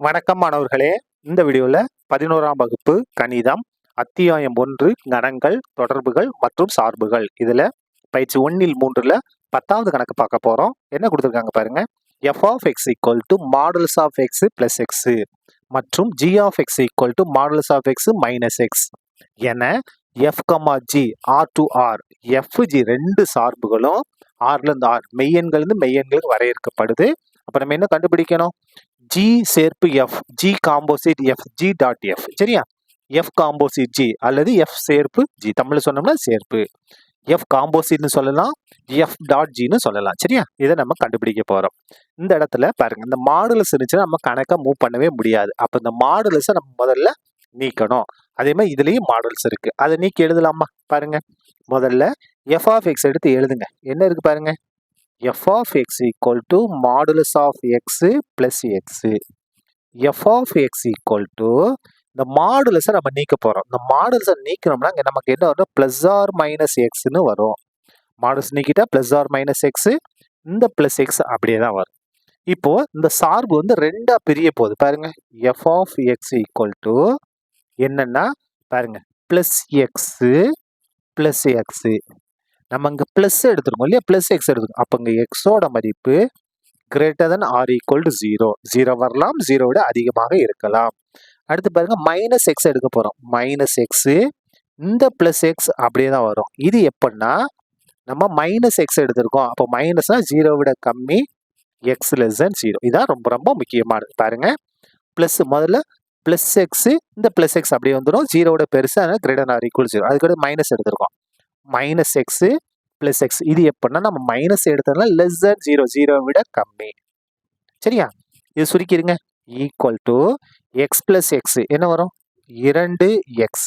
வணக்கம் மாணவர்களே. இந்த வீடியோல 11ஆம் வகுப்பு கணிதம் அத்தியாயம் 1 கணங்கள், தொடர்புகள் மற்றும் சார்புகள். இதுல பயிற்சி 1 3ல 10வது கணக்கு பார்க்க போறோம். என்ன கொடுத்திருக்காங்க பாருங்க. f of x equal to modulus of x plus x மற்றும் g of x equal to modulus of x minus x என f, g r to r fg ரெண்டு சார்புகளும் rல இருந்து r மெய்யெண்களிலிருந்து மெய்யெண்களுக்கு வரையறுக்கப்படுது. அப்ப நம்ம என்ன கண்டுபிடிக்கணும்? G சேர்ப்பு F, G composite F, G dot F. சரியா? F காம்போசிட் G அல்லது F சேர்ப்பு G. தமிழ்ல சொன்னோம்னா சேர்ப்பு. F காம்போசிட்னு சொல்லலாம், F டாட் Gன்னு சொல்லலாம். சரியா? இதை நம்ம கண்டுபிடிக்க போறோம். இந்த இடத்துல பாருங்க, இந்த மாடுலஸ் இருந்துச்சுன்னா நம்ம கணக்கை மூவ் பண்ணவே முடியாது. அப்ப இந்த மாடுலஸை நம்ம முதல்ல நீக்கணும். அதே மாதிரி இதுலயும் மாடுலஸ் இருக்கு. அதை நீக்கி எழுதலாமா? பாருங்க, முதல்ல F of x எடுத்து எழுதுங்க. என்ன இருக்கு பாருங்க. f of x equal to modulus of x plus x. f of x equal to இந்த மாடுலஸை நம்ம நீக்க போறோம். இந்த மாடுலஸை நீக்கணும்னா இங்க நமக்கு என்ன வரும்? பிளஸ் ஆர் மைனஸ் எக்ஸ்ன்னு வரும். மாடுலஸ் நீக்கிட்டா பிளஸ் ஆர் மைனஸ் எக்ஸ், இந்த பிளஸ் எக்ஸ் அப்படியே தான் வரும். இப்போ இந்த சார்பு வந்து ரெண்டா பிரிய போகுது பாருங்க. f of x equal to என்னன்னா பாருங்க, பிளஸ் எக்ஸ் பிளஸ் எக்ஸ். நம்ம இங்க பிளஸ் எடுத்துருக்கோம் இல்லையா? பிளஸ் எக்ஸ் எடுத்துருக்கோம். அப்ப இங்க எக்ஸோட மதிப்பு greater than or equal to 0. 0 வரலாம், 0 விட அதிகமாக இருக்கலாம். அடுத்து பாருங்க, மைனஸ் எக்ஸ் எடுக்க போறோம். மைனஸ் எக்ஸ், இந்த பிளஸ் எக்ஸ் அப்படியே தான் வரும். இது எப்படின்னா நம்ம மைனஸ் எக்ஸ் எடுத்திருக்கோம். அப்போ மைனஸ்னா 0 விட கம்மி, எக்ஸ் லெஸ் than 0. இதான் ரொம்ப ரொம்ப முக்கியமானது. பாருங்க, பிளஸ் முதல்ல பிளஸ் எக்ஸ், இந்த பிளஸ் எக்ஸ் அப்படியே வந்துடும். 0 விட பெருசு, அதனால கிரேட்டர் than ஆர் ஈக்குவல் 0. அதுக்கு மைனஸ் எடுத்திருக்கோம். Minus x plus X. இது எப்படின்னா நம்ம மைனஸ் எடுத்ததுனால லெஸ் than 0, 0 விட கம்மி. சரியா? இது சுருக்கிடுங்க. Equal to x plus x என்ன வரும்? 2x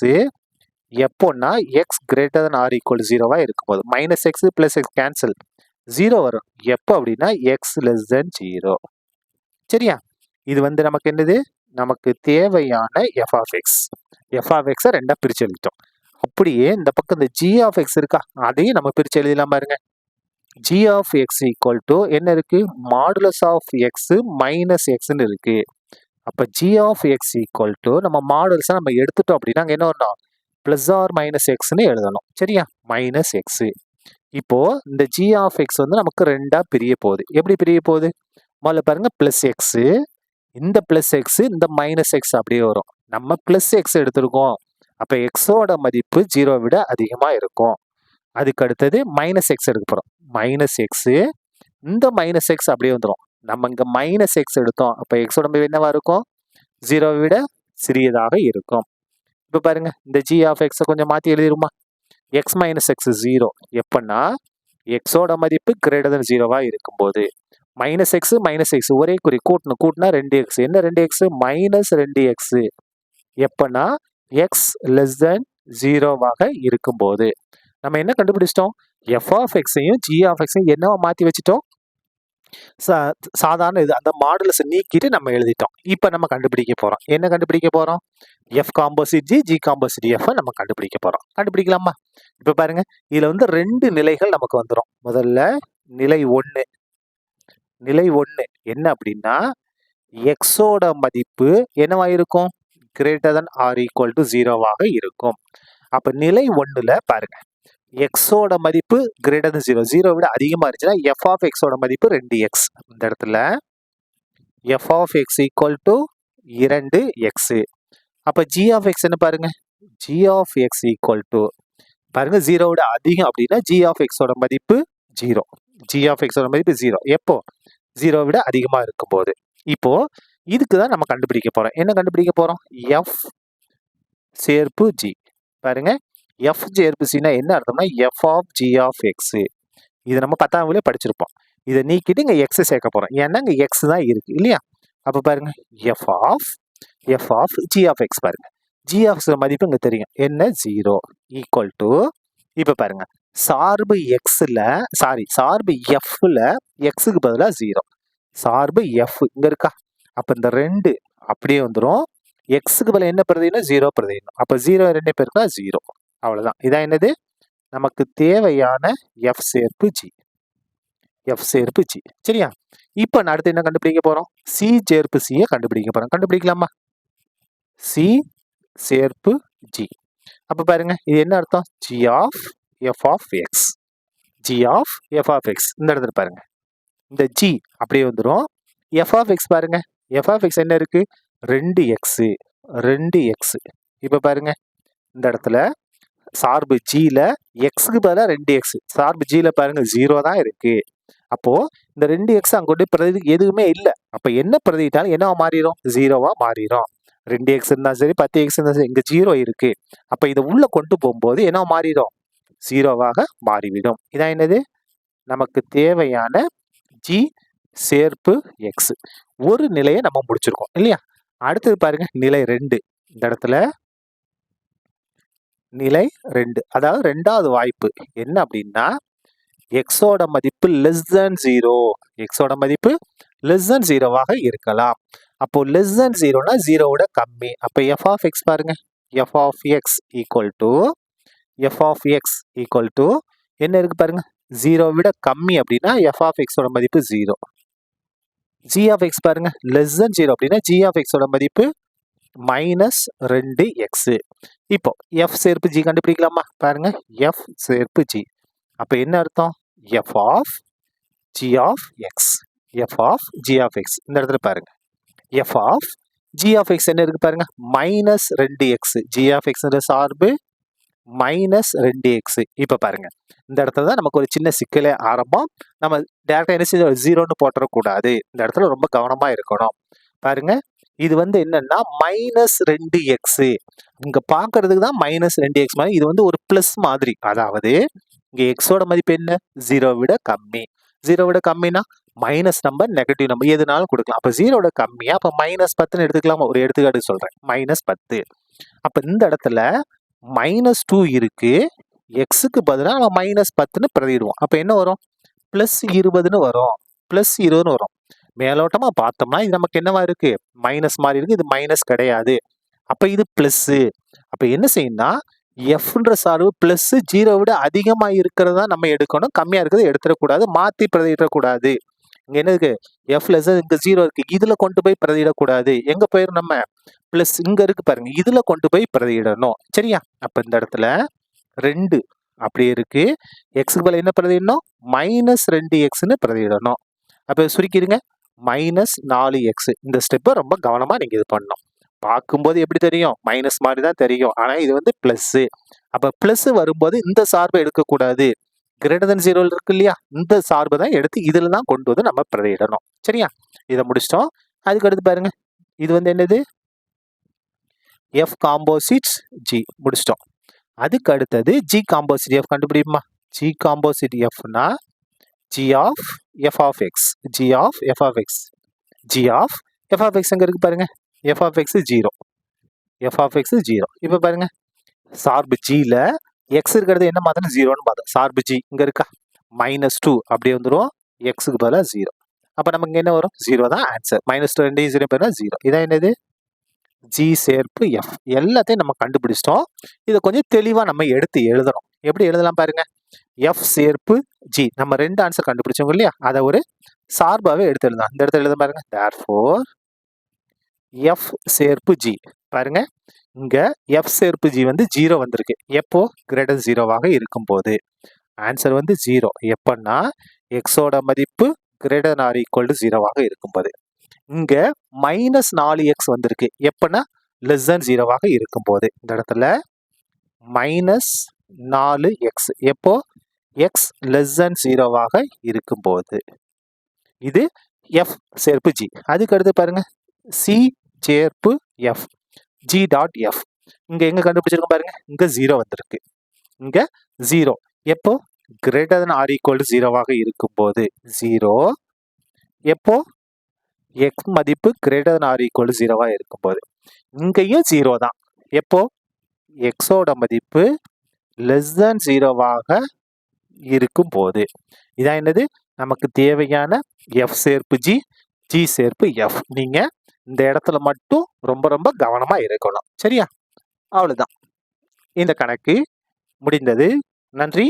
எப்போன்னா x greater than or equal 0வா இருக்கும்போது. Minus x plus x cancel, 0 வரும். எப்போ அப்படின்னா எக்ஸ் லெஸ் than 0. சரியா? இது வந்து நமக்கு என்னது? நமக்கு தேவையான f of x. f of x ரெண்டா பிரிச்சு எழுதிட்டோம். அப்படியே இந்த பக்கம் இந்த g of x இருக்கா, அதையும் நம்ம பிரிச்சு எழுதலாம் பாருங்க. g of x equal to என்ன இருக்கு? மாடுலஸ் ஆஃப் x மைனஸ் எக்ஸ்ன்னு இருக்கு. அப்ப g of x equal to நம்ம மாடுலஸை நம்ம எடுத்துட்டோம் அப்படின்னா அங்க என்ன வரணும்? பிளஸ் ஆர் மைனஸ் எக்ஸ்ன்னு எழுதணும். சரியா? Minus X. இப்போ இந்த g of x வந்து நமக்கு ரெண்டா பிரிய போகுது. எப்படி பிரிய போகுது? முதல்ல பாருங்க, பிளஸ் எக்ஸ், இந்த பிளஸ் எக்ஸ், இந்த மைனஸ் எக்ஸ் அப்படியே வரும். நம்ம பிளஸ் எக்ஸ் எடுத்திருக்கோம். அப்ப எக்ஸோட மதிப்பு 0 விட அதிகமா இருக்கும். அதுக்கு அடுத்தது மைனஸ் எக்ஸ் எடுக்க போறோம். மைனஸ் எக்ஸ், இந்த மைனஸ் எக்ஸ் அப்படியே வந்துடும். நம்ம இங்க மைனஸ் எக்ஸ் எடுத்தோம். அப்ப எக்ஸோட மதிப்பு என்னவா இருக்கும்? 0 விட சிறியதாக இருக்கும். இப்ப பாருங்க, இந்த g of x கொஞ்சம் மாத்தி எழுதிருமா? x மைனஸ் எக்ஸ் 0 எப்பன்னா எக்ஸோட மதிப்பு கிரேட்டர் than 0வா இருக்கும்போது. மைனஸ் எக்ஸ் ஒரே குறி, கூட்டினா 2x. என்ன 2x? மைனஸ் 2x எப்பன்னா எக்ஸ் லெஸ் than 0வாக இருக்கும்போது. நம்ம என்ன கண்டுபிடிச்சிட்டோம்? f of xையும் g of xையும் என்னவா மாத்தி வச்சுட்டோம்? சாதாரண இது, அந்த மாடுலஸை நீக்கிட்டு நம்ம எழுதிட்டோம். இப்ப நம்ம கண்டுபிடிக்க போறோம். என்ன கண்டுபிடிக்க போறோம்? f composite g, g composite f நம்ம கண்டுபிடிக்க போறோம். கண்டுபிடிக்கலாமா? இப்ப பாருங்க, இதுல வந்து ரெண்டு நிலைகள் நமக்கு வந்துடும். முதல்ல நிலை 1. நிலை 1 என்ன அப்படின்னா எக்ஸோட மதிப்பு என்னவா இருக்கும்? Greater than or equal to 0வாக இருக்கும். அப்ப நிலை 1ல பாருங்க, எக்ஸோட மதிப்பு கிரேட்டர் than 0, 0 விட அதிகமா இருந்துச்சுன்னா f of xோட மதிப்பு 2x. இந்த இடத்துல f of x equal to 2x. அப்ப g of x என்ன பாருங்க? g of x equal to பாருங்க, 0 விட அதிகம் அப்படின்னா g of xோட மதிப்பு 0. g of xோட மதிப்பு 0 எப்போ? 0 விட அதிகமா இருக்கும்போது. இப்போ இதுக்கு தான் நம்ம கண்டுபிடிக்க போறோம். என்ன கண்டுபிடிக்க போறோம்? f சேர்ப்பு g. பாருங்க, f சேர்ப்பு c என்ன அர்த்தம்னா f of g of x. இது நம்ம 10ஆம் வகுப்புல படிச்சிருப்போம். இதை நீக்கிட்டு இங்க x சேர்க்க போறோம். ஏன்னா இங்க x தான் இருக்கு இல்லையா? அப்ப பாருங்க, f of g of x பாருங்க. g of x மதிப்பு இங்க தெரியும். என்ன? 0 ஈக்குவல் டு, இப்ப பாருங்க, சார்பு சார்பு fல xக்கு பதிலா 0. சார்பு f இங்க இருக்கா? அப்ப இந்த 2 அப்படியே வந்துடும். எக்ஸுக்கு பதிலா என்ன பிரதினா? 0 பிரதினா. அப்ப 0 2 பேருக்கா 0. அவ்வளவுதான். இதான் என்னது? நமக்கு தேவையான f சேர்ப்பு g. எஃப் சேர்ப்பு ஜி. சரியா? இப்போ நான் அடுத்து என்ன கண்டுபிடிக்க போறோம்? சி சேர்ப்பு சியை கண்டுபிடிக்க போறோம். கண்டுபிடிக்கலாமா? சி சேர்ப்பு ஜி. அப்ப பாருங்க இது என்ன அர்த்தம்? G of F of X. G of F of X. இந்த இடத்துல பாருங்க. இந்த ஜி அப்படியே வந்துடும். எஃப் ஆஃப் எக்ஸ் பாருங்க. எஃப் ஆஃப் எக்ஸ் என்ன இருக்கு? 2x 2x. இப்ப பாருங்க இந்த இடத்துல சார்பு ஜில எக்ஸுக்கு பதிலாக 2x. சார்பு ஜில பாருங்க 0 தான் இருக்கு. அப்போ இந்த 2x அங்க கொண்டு பிரதி எதுவுமே இல்லை. அப்ப என்ன பிரதிட்டாலும் என்னவா மாறிடும்? 0வா மாறிடும். 2x இருந்தா சரி 10x இருந்தா சரி இங்க 0 இருக்கு. அப்ப இதை உள்ள கொண்டு போகும்போது என்னவா மாறிடும்? 0வாக மாறிவிடும். இதான் என்னது? நமக்கு தேவையான ஜி சேர்ப்பு எக்ஸ். ஒரு நிலையை நம்ம முடிச்சிருக்கோம் இல்லையா? அடுத்தது பாருங்க நிலை 2. இந்த இடத்துல நிலை 2, அதாவது 2வது வாய்ப்பு என்ன அப்படின்னா எக்ஸோட மதிப்பு லெஸ் தேன் 0. எக்ஸோட மதிப்பு லெஸ் தேன் 0வாக இருக்கலாம். அப்போ லெஸ் தேன் 0னா 0விட கம்மி. அப்போ எஃப் ஆஃப் எக்ஸ் பாருங்க. F of X equal to F of X equal to என்ன இருக்கு பாருங்க? 0 விட கம்மி அப்படின்னா எஃப் ஆஃப் எக்ஸோட மதிப்பு 0. ஜி ஆஃப் எக்ஸ் பாருங்க லெஸ் தேன் 0 அப்படின்னா ஜி ஆஃப் எக்ஸோட மதிப்பு -2x. இப்போ எஃப் சேர்ப்பு ஜி கண்டுபிடிக்கலாமா? பாருங்க எஃப் சேர்ப்பு ஜி. அப்ப என்ன அர்த்தம்? F of G of X. F of G of X. இந்த இடத்துல பாருங்க F of G of X என்ன இருக்கு பாருங்க? -2x. ஜி ஆஃப் எக்ஸ் சார்பு -2x. இப்ப பாருங்க இந்த இடத்துல தான் நமக்கு ஒரு சின்ன சிக்கலே ஆரம்பம். நம்ம டேரக்டா என்ன செய்ய 0ன்னு போட்டுறக்கூடாது. இந்த இடத்துல ரொம்ப கவனமா இருக்கணும். பாருங்க இது வந்து என்னன்னா -2x. இங்க பாக்குறதுக்கு தான் -2x மாதிரி. இது வந்து ஒரு பிளஸ் மாதிரி. அதாவது இங்க எக்ஸோட மதிப்பு என்ன? 0 விட கம்மி. 0 விட கம்மினா மைனஸ் நம்பர் நெகட்டிவ் நம்பர் எதுனாலும் கொடுக்கலாம். அப்ப 0 விட கம்மியா அப்ப -10ன்னு எடுத்துக்கலாமா? ஒரு எடுத்துக்காட்டு சொல்றேன். -10. அப்ப இந்த இடத்துல -2 இருக்கு. எக்ஸுக்கு பதிலாக நம்ம -10ன்னு பிரதிடுவோம். அப்ப என்ன வரும்? +20ன்னு வரும். +20ன்னு வரும். மேலோட்டமா பார்த்தோம்னா இது நமக்கு என்னவா இருக்கு? மைனஸ் மாதிரி இருக்கு. இது மைனஸ் கிடையாது. அப்ப இது பிளஸ். அப்ப என்ன செய்யணும்னா எஃப்ன்ற சார்பு பிளஸ் 0 விட அதிகமா இருக்கிறதா நம்ம எடுக்கணும். கம்மியா இருக்கிறத எடுத்துடக்கூடாது. மாத்தி பிரதியிடக்கூடாது. இங்க என்ன இருக்கு? எஃப் லெஸ் இங்க 0 இருக்கு. இதுல கொண்டு போய் பிரதியிடக்கூடாது. எங்க போயிரும் நம்ம? பிளஸ் இங்க இருக்கு பாருங்க. இதுல கொண்டு போய் பிரதியிடணும். சரியா? அப்ப இந்த இடத்துல 2 அப்படியே இருக்கு. எக்ஸுக்கு பதிலா என்ன பிரதியிடணும்? -2x பிரதியிடணும். அப்ப சுருக்கிடுங்க. -4x. இந்த ஸ்டெப்பை ரொம்ப கவனமா நீங்க இது பண்ணணும். பார்க்கும்போது எப்படி தெரியும்? மைனஸ் மாதிரி தான் தெரியும். ஆனா இது வந்து பிளஸ். அப்ப பிளஸ் வரும்போது இந்த சார்பை எடுக்கக்கூடாது. கிரேட்டர் தென் 0 இருக்கு இல்லையா? இந்த சார்பை தான் எடுத்து இதுல தான் கொண்டு வந்து நம்ம பிரதியிடணும். சரியா? இதை முடிச்சிட்டோம். அதுக்கு அடுத்து பாருங்க இது வந்து என்னது? எஃப் காம்போசிட் ஜி முடிச்சிட்டோம். அதுக்கு அடுத்தது ஜி காம்போசிட் எஃப் கண்டுபிடிப்போமா? ஜி காம்போசிட் எஃப்னா g of F of X. G of F of X. G of F of x எங்க இருக்கு பாருங்க? F of x 0. F of x 0. இப்ப பாருங்க சார்பு ஜில எக்ஸ் இருக்கிறது என்ன மாத்திரம் 0ன்னு பார்த்தோம். சார்பு ஜி இங்க இருக்கா? -2 அப்படியே வந்துடும். எக்ஸுக்கு பதிலாக 0. அப்ப நமக்கு என்ன வரும்? 0 தான் ஆன்சர். -2 2 0 பேர் 0. இதான் என்னது? ஜி சேர்ப்பு எஃப். எல்லாத்தையும் நம்ம கண்டுபிடிச்சிட்டோம். இதை கொஞ்சம் தெளிவா நம்ம எடுத்து எழுதணும். எப்படி எழுதலாம் பாருங்க? எஃப் சேர்ப்பு ஜி. நம்ம 2 ஆன்சர் கண்டுபிடிச்சோம் இல்லையா? அதை ஒரு சார்பாவே எடுத்து எழுதலாம். இந்த இடத்துல எழுத பாருங்க. therefore எஃப் சேர்ப்பு ஜி. பாருங்க இங்க எஃப் சேர்ப்பு ஜி வந்து 0 வந்திருக்கு. எப்போ? கிரேட்டர் 0வாக இருக்கும்போது. ஆன்சர் வந்து 0. எப்பன்னா எக்ஸோட மதிப்பு கிரேட்டர் ஆர் ஈக்குவல் டு 0வாக இருக்கும்போது. இங்க -4x வந்திருக்கு. எப்பன்னா லெஸ் தேன் 0வாக இருக்கும்போது. இந்த இடத்துல -4x. எப்போ? எக்ஸ் லெஸ் தேன் 0வாக இருக்கும்போது. இது எஃப் சேர்ப்பு ஜி. அதுக்கு அடுத்து பாருங்க சி சேர்ப்பு எஃப். G dot F. இங்க எங்க கண்டுபிடிச்சிருக்கோம் பாருங்க? இங்க 0 வந்திருக்கு. இங்க 0 எப்போ? Greater than or equal to 0வாக இருக்கும்போது 0. எப்போ? எக்ஸ் மதிப்பு greater than or equal to 0வா இருக்கும்போது. இங்கேயும் 0 தான். எப்போ? எக்ஸோட மதிப்பு லெஸ் தேன் 0வாக இருக்கும்போது. இதான் என்னது? நமக்கு தேவையான எஃப் சேர்ப்பு ஜி, ஜி சேர்ப்பு எஃப். நீங்க இந்த இடத்துல மட்டும் ரொம்ப ரொம்ப கவனமா இருக்கணும். சரியா? அவ்வளவுதான். இந்த கணக்கு முடிந்தது. நன்றி.